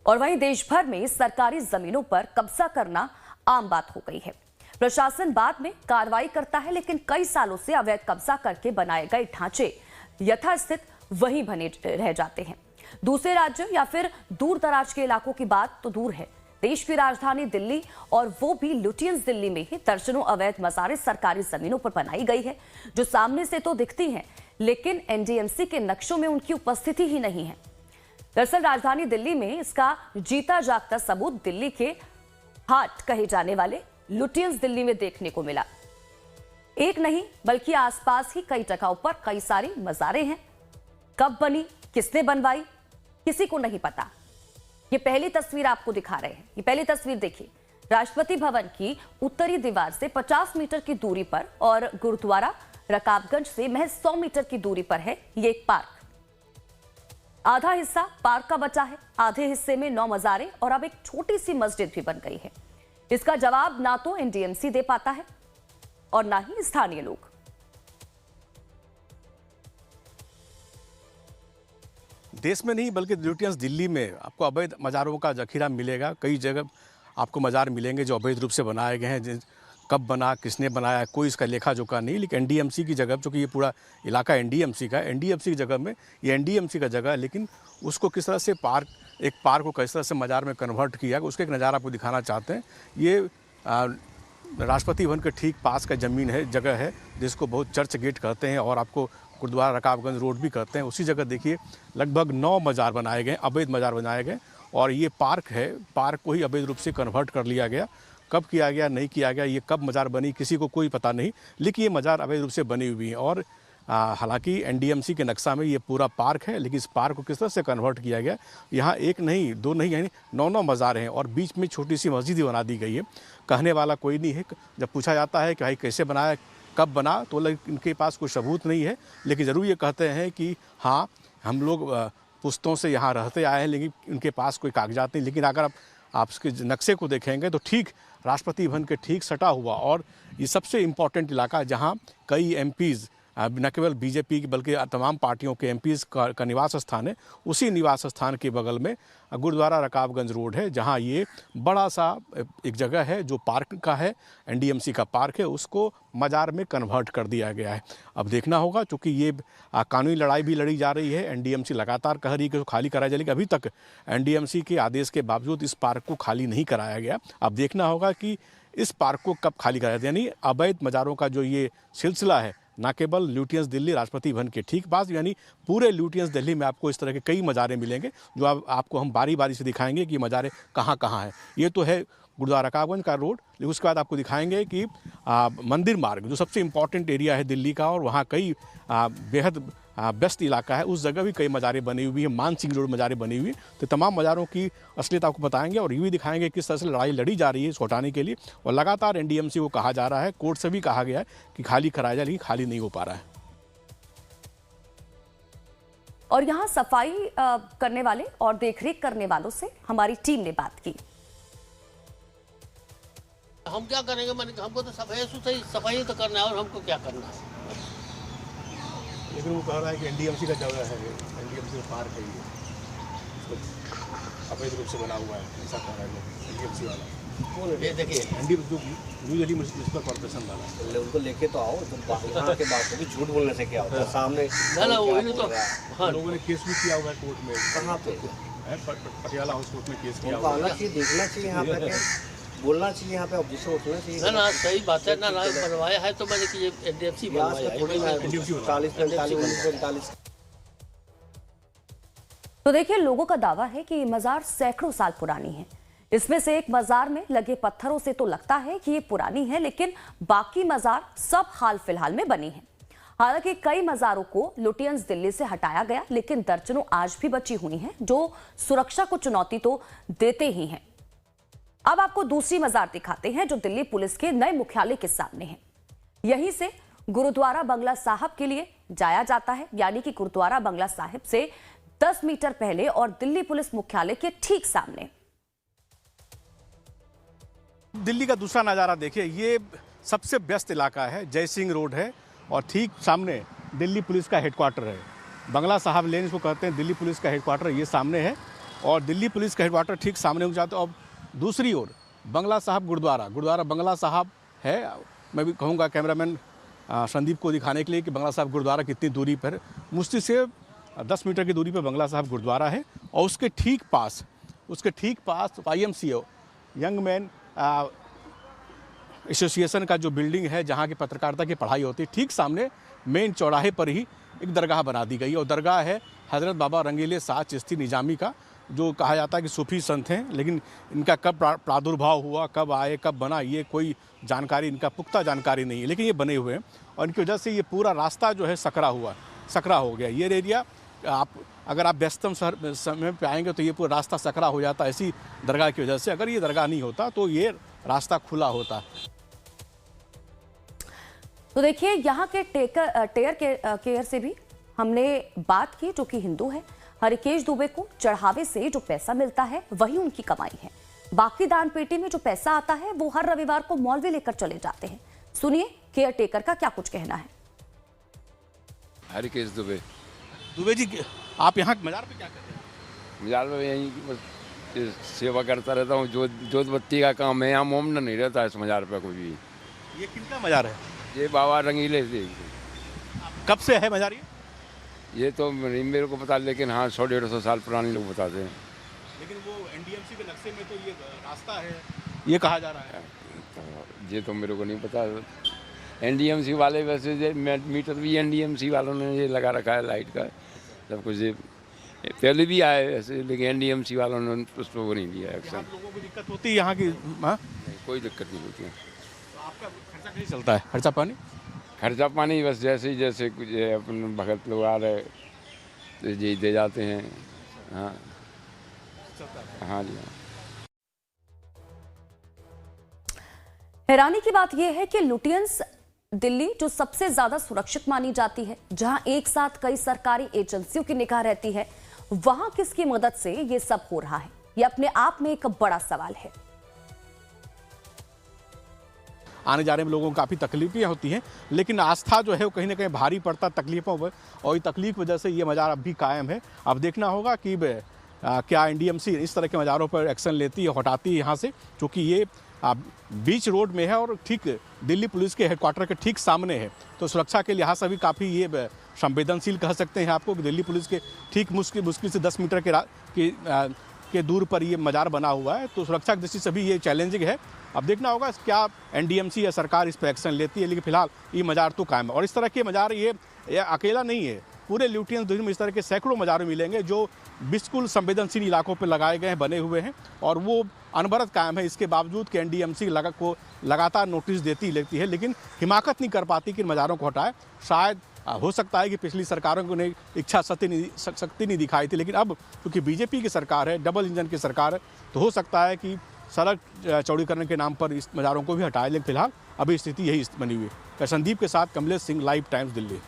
और वहीं देश भर में सरकारी जमीनों पर कब्जा करना आम बात हो गई है। प्रशासन बाद में कार्रवाई करता है, लेकिन कई सालों से अवैध कब्जा करके बनाए गए ढांचे यथास्थित वहीं बने रह जाते हैं। दूसरे राज्यों या फिर दूर दराज के इलाकों की बात तो दूर है, देश की राजधानी दिल्ली और वो भी लुटियंस दिल्ली में ही दर्जनों अवैध मज़ारें सरकारी जमीनों पर बनाई गई है, जो सामने से तो दिखती हैं, लेकिन एनडीएमसी के नक्शों में उनकी उपस्थिति ही नहीं है। दरअसल राजधानी दिल्ली में इसका जीता जागता सबूत दिल्ली के हाट कहे जाने वाले लुटियंस दिल्ली में देखने को मिला। एक नहीं बल्कि आसपास ही कई जगहों पर कई सारी मज़ारें हैं। कब बनी, किसने बनवाई, किसी को नहीं पता। ये पहली तस्वीर आपको दिखा रहे हैं। ये पहली तस्वीर देखिए, राष्ट्रपति भवन की उत्तरी दीवार से 50 मीटर की दूरी पर और गुरुद्वारा रकाबगंज से महज 100 मीटर की दूरी पर है ये एक पार्क। आधा हिस्सा पार्क का बचा है, आधे हिस्से में 9 मज़ारें और अब एक छोटी सी मस्जिद भी बन गई है। इसका जवाब ना तो एनडीएमसी दे पाता है और ना ही स्थानीय लोग। देश में नहीं बल्कि लुटियंस दिल्ली में आपको अवैध मज़ारों का जखीरा मिलेगा। कई जगह आपको मज़ार मिलेंगे जो अवैध रूप से बनाए गए हैं। कब बना, किसने बनाया, कोई इसका लेखा जोखा नहीं। लेकिन एनडीएमसी की जगह, चूँकि ये पूरा इलाका एनडीएमसी का है, एनडीएमसी की जगह में ये एनडीएमसी का जगह है, लेकिन उसको किस तरह से एक पार्क को किस तरह से मज़ार में कन्वर्ट किया, उसका एक नज़ारा आपको दिखाना चाहते हैं। ये राष्ट्रपति भवन के ठीक पास का ज़मीन है, जगह है, जिसको बहुत चर्च गेट कहते हैं और आपको गुरुद्वारा रकाबगंज रोड भी कहते हैं। उसी जगह देखिए लगभग 9 मज़ार बनाए गए, अवैध मज़ार बनाए गए और ये पार्क है। पार्क को ही अवैध रूप से कन्वर्ट कर लिया गया। कब किया गया, नहीं किया गया, ये कब मज़ार बनी, किसी को कोई पता नहीं, लेकिन ये मज़ार अवैध रूप से बनी हुई है। और हालांकि एनडीएमसी के नक्शा में ये पूरा पार्क है, लेकिन इस पार्क को किस तरह से कन्वर्ट किया गया, यहाँ एक नहीं, दो नहीं, यानी 9 मज़ार हैं और बीच में छोटी सी मस्जिद बना दी गई है। कहने वाला कोई नहीं है। जब पूछा जाता है कि भाई कैसे बनाया, कब बना, तो इनके पास कोई सबूत नहीं है, लेकिन ज़रूर ये कहते हैं कि हाँ हम लोग पुश्तों से यहाँ रहते आए हैं, लेकिन इनके पास कोई कागजात नहीं। लेकिन अगर आप इसके नक्शे को देखेंगे तो ठीक राष्ट्रपति भवन के ठीक सटा हुआ और ये सबसे इम्पॉर्टेंट इलाका जहाँ कई एमपीज़, न केवल बीजेपी की बल्कि तमाम पार्टियों के एमपीज़ का निवास स्थान है, उसी निवास स्थान के बगल में गुरुद्वारा रकाबगंज रोड है, जहां ये बड़ा सा एक जगह है जो पार्क का है, एनडीएमसी का पार्क है, उसको मज़ार में कन्वर्ट कर दिया गया है। अब देखना होगा, क्योंकि ये कानूनी लड़ाई भी लड़ी जा रही है। एनडीएमसी लगातार कह रही है कि खाली कराया जाए, लेकिन अभी तक एनडीएमसी के आदेश के बावजूद इस पार्क को खाली नहीं कराया गया। अब देखना होगा कि इस पार्क को कब खाली कराया जाए। यानी अवैध मज़ारों का जो ये सिलसिला है, ना केवल लुटियंस दिल्ली राष्ट्रपति भवन के ठीक पास, यानी पूरे लुटियंस दिल्ली में आपको इस तरह के कई मज़ारें मिलेंगे, जो आपको हम बारी बारी से दिखाएंगे कि मज़ारें कहाँ कहाँ हैं। ये तो है गुरुद्वारा रकाबगंज का रोड, लेकिन उसके बाद आपको दिखाएंगे कि मंदिर मार्ग, जो सबसे इम्पॉर्टेंट एरिया है दिल्ली का और वहाँ कई बेहद व्यस्त इलाका है, उस जगह भी कई मज़ारें बनी हुई है, मान सिंह रोड मज़ारें बनी हुई है। तो तमाम मज़ारों की असलियत आपको बताएंगे और ये भी दिखाएंगे किस तरह से लड़ाई लड़ी जा रही है इसको हटाने के लिए। और लगातार एनडीएमसी को कहा जा रहा है, कोर्ट से भी कहा गया है कि खाली कराया जाए, लेकिन खाली नहीं हो पा रहा है। और यहाँ सफाई करने वाले और देखरेख करने वालों से हमारी टीम ने बात की। हम क्या करेंगे, हमको तो सफाई तो करना है और हमको क्या करना है। लेकिन वो कह रहा है कि एनडीएमसी का जगह है, एनडीएमसी का पार्क है, ये अवैध रूप से बना हुआ है, ऐसा कह रहा है एनडीएमसी वाला। कौन है? देखिए एनडीएमसी जो न्यू दिल्ली म्युनिसिपल कॉर्पोरेशन वाला, उनको लेके तो आओ। यहाँ के बात को भी झूठ बोलने से क्या होता है सामने। ना वही तो, हाँ लोगों ने केस भी किया हुआ है कोर्ट में। कहाँ पे? पटियाला हाउस कोर्ट में केस किया हुआ है। देखना चाहिए यहाँ पे, बोलना चाहिए यहाँ पे, ऑब्जेक्शन उठना चाहिए। ना सही बात है ना, बनवाया है तो मैंने कि ये एनडीएमसी बनवाया है। तो देखिए, लोगों का दावा है कि मज़ार सैकड़ों साल पुरानी है। इसमें से एक मज़ार में लगे पत्थरों से तो लगता है कि ये पुरानी है, लेकिन बाकी मज़ार सब हाल फिलहाल में बनी हैं। हालांकि कई मज़ारों को लुटियंस दिल्ली से हटाया गया, लेकिन दर्जनों आज भी बची हुई हैं, जो सुरक्षा को चुनौती तो देते ही हैं। अब आपको दूसरी मज़ार दिखाते हैं, जो दिल्ली पुलिस के नए मुख्यालय के सामने है। यहीं से गुरुद्वारा बंगला साहब के लिए जाया जाता है, यानी कि गुरुद्वारा बंगला साहिब से 10 मीटर पहले और दिल्ली पुलिस मुख्यालय के ठीक सामने। दिल्ली का दूसरा नज़ारा देखिए, ये सबसे व्यस्त इलाका है, जय सिंह रोड है और ठीक सामने दिल्ली पुलिस का हेडक्वार्टर है। बंगला साहब लेन इसको कहते हैं, दिल्ली पुलिस का हेडक्वार्टर ये सामने है और दिल्ली पुलिस का हेडक्वार्टर ठीक सामने हो जाता है। और दूसरी ओर बंगला साहब गुरुद्वारा बंगला साहब है। मैं भी कहूँगा कैमरामैन संदीप को दिखाने के लिए कि बंगला साहब गुरुद्वारा कितनी दूरी पर है। मुश्किल से 10 मीटर की दूरी पर बंगला साहब गुरुद्वारा है और उसके ठीक पास YMCA यंग मैन एसोसिएशन का जो बिल्डिंग है जहाँ की पत्रकारिता की पढ़ाई होती है, ठीक सामने मेन चौराहे पर ही एक दरगाह बना दी गई। और दरगाह है हज़रत बाबा रंगीले साहब चिश्ती निजामी का, जो कहा जाता है कि सूफी संत हैं, लेकिन इनका कब प्रादुर्भाव हुआ, कब आए, कब बना, ये कोई जानकारी, इनका पुख्ता जानकारी नहीं है, लेकिन ये बने हुए हैं। और इनकी वजह से ये पूरा रास्ता जो है सकरा हो गया। ये एरिया अगर आप व्यस्तम समय पे आएंगे तो ये पूरा रास्ता सकरा हो जाता है इसी दरगाह की वजह से। अगर ये दरगाह नहीं होता तो ये रास्ता खुला होता। तो देखिए यहाँ के टेयर केयर से भी हमने बात की, जो कि हिंदू है। हरिकेश दुबे को चढ़ावे से जो पैसा मिलता है वही उनकी कमाई है। बाकी दान पेटी में जो पैसा आता है वो हर रविवार को मौलवी लेकर चले जाते हैं। सुनिए केयर टेकर का क्या कुछ कहना है। हरिकेश दुबे जी, आप यहाँ मजार पे क्या कर रहे हैं? मजार में यहीं की बस सेवा करता रहता हूँ। जोत बत्ती का काम है। यहाँ मोमडन नहीं रहता है इस मजार पे कोई भी। ये किनका मजार है? ये बाबा रंगीले से। कब से है मजार ये तो मेरे को पता, लेकिन हाँ 100-150 साल पुराने लोग बताते हैं। लेकिन वो एनडीएमसी के नक्शे में तो ये रास्ता है, ये कहा जा रहा है। तो ये तो मेरे को नहीं पता। एनडीएमसी वाले वैसे मीटर भी एनडीएमसी वालों ने ये लगा रखा है, लाइट का सब कुछ। ये पहले भी आए ऐसे, लेकिन एनडीएमसी वालों ने उस पर वो नहीं लिया एक्शन। लोगों को दिक्कत होती है यहाँ की? हाँ, कोई दिक्कत नहीं होती है। आपका खर्चा नहीं चलता है? खर्चा पानी बस जैसे कुछ अपन भगत लोग आ रहे तो यही दे जाते हैं। हाँ हाँ जी। हैरानी की बात यह है कि लुटियंस दिल्ली, जो सबसे ज्यादा सुरक्षित मानी जाती है, जहां एक साथ कई सरकारी एजेंसियों की निगाह रहती है, वहां किसकी मदद से यह सब हो रहा है, यह अपने आप में एक बड़ा सवाल है। आने जाने में लोगों को काफ़ी तकलीफें होती हैं, लेकिन आस्था जो है वो कहीं ना कहीं भारी पड़ता तकलीफों पर, और ये तकलीफ की वजह से ये मज़ार अब भी कायम है। अब देखना होगा कि क्या एनडीएमसी इस तरह के मज़ारों पर एक्शन लेती है, हटाती है यहाँ से, क्योंकि ये बीच रोड में है और ठीक दिल्ली पुलिस के हेडक्वार्टर के ठीक सामने है। तो सुरक्षा के लिहाज से भी काफ़ी ये संवेदनशील कह सकते हैं आपको। दिल्ली पुलिस के ठीक मुश्किल से 10 मीटर के दूर पर ये मज़ार बना हुआ है, तो सुरक्षा की दृष्टि से भी ये चैलेंजिंग है। अब देखना होगा क्या एनडीएमसी या सरकार इस पर एक्शन लेती है, लेकिन फिलहाल ये मज़ार तो कायम है। और इस तरह के मज़ार ये अकेला नहीं है, पूरे लुटियंस दिल्ली में इस तरह के सैकड़ों मज़ार मिलेंगे जो बिल्कुल संवेदनशील इलाकों पर लगाए गए हैं, बने हुए हैं, और वो अनवरत कायम है। इसके बावजूद कि एनडीएमसी को लगातार नोटिस देती लेती है, लेकिन हिमाकत नहीं कर पाती कि इन मज़ारों को हटाए। शायद हो सकता है कि पिछली सरकारों को ने इच्छा शक्ति नहीं दिखाई थी, लेकिन अब क्योंकि बीजेपी की सरकार है, डबल इंजन की सरकार है, तो हो सकता है कि सड़क चौड़ीकरण के नाम पर इस मज़ारों को भी हटाए। लेकिन फिलहाल अभी स्थिति यही बनी हुई है। संदीप के साथ कमलेश सिंह, लाइव टाइम्स, दिल्ली।